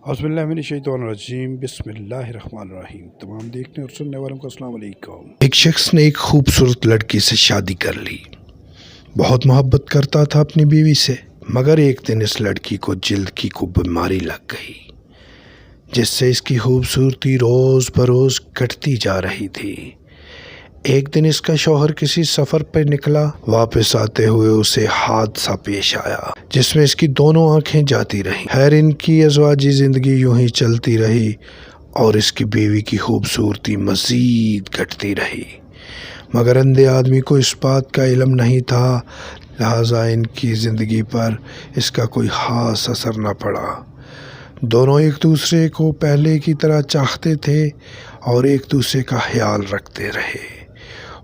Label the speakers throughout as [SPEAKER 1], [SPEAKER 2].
[SPEAKER 1] औज़ुबिल्लाहिमिनश्शैतानिर्रजीम बिस्मिल्लाहिर्रहमानिर्रहीम। तमाम देखने और सुनने वालों को अस्सलाम वालेकुम।
[SPEAKER 2] एक शख्स ने एक खूबसूरत लड़की से शादी कर ली। बहुत मोहब्बत करता था अपनी बीवी से, मगर एक दिन इस लड़की को जल्द की कोई बीमारी लग गई, जिससे इसकी खूबसूरती रोज़ बरोज़ घटती जा रही थी। एक दिन इसका शौहर किसी सफ़र पर निकला। वापस आते हुए उसे हादसा पेश आया, जिसमें इसकी दोनों आंखें जाती रहीं। खैर, इनकी अज़वाजी ज़िंदगी यूं ही चलती रही और इसकी बीवी की खूबसूरती मज़ीद घटती रही, मगर अंधे आदमी को इस बात का इल्म नहीं था, लिहाजा इनकी ज़िंदगी पर इसका कोई ख़ास असर न पड़ा। दोनों एक दूसरे को पहले की तरह चाहते थे और एक दूसरे का ख्याल रखते रहे।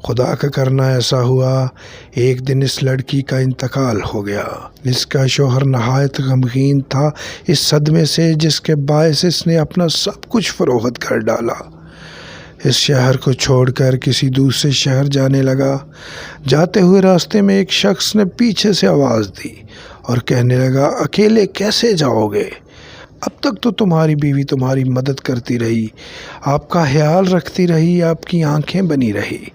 [SPEAKER 2] खुदा का करना ऐसा हुआ, एक दिन इस लड़की का इंतकाल हो गया। इसका शौहर नहायत गमगीन था इस सदमे से, जिसके बायस इसने अपना सब कुछ फरोख्त कर डाला। इस शहर को छोड़कर किसी दूसरे शहर जाने लगा। जाते हुए रास्ते में एक शख्स ने पीछे से आवाज़ दी और कहने लगा, अकेले कैसे जाओगे? अब तक तो तुम्हारी बीवी तुम्हारी मदद करती रही, आपका ख्याल रखती रही, आपकी आंखें बनी रही।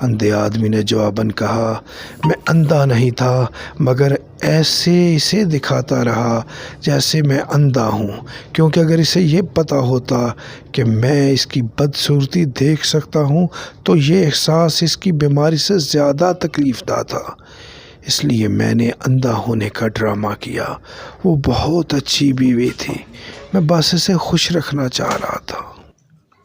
[SPEAKER 2] अंधे आदमी ने जवाबन कहा, मैं अंधा नहीं था, मगर ऐसे इसे दिखाता रहा जैसे मैं अंधा हूँ, क्योंकि अगर इसे ये पता होता कि मैं इसकी बदसूरती देख सकता हूँ तो ये एहसास इसकी बीमारी से ज़्यादा तकलीफ़दा था। इसलिए मैंने अंधा होने का ड्रामा किया। वो बहुत अच्छी बीवी थी, मैं बस इसे खुश रखना चाह रहा था।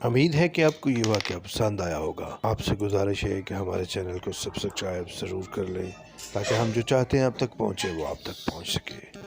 [SPEAKER 1] उम्मीद है कि आपको ये वाक़या पसंद आया होगा। आपसे गुजारिश है कि हमारे चैनल को सब्सक्राइब ज़रूर कर लें, ताकि हम जो चाहते हैं आप तक पहुँचे वो आप तक पहुँच सके।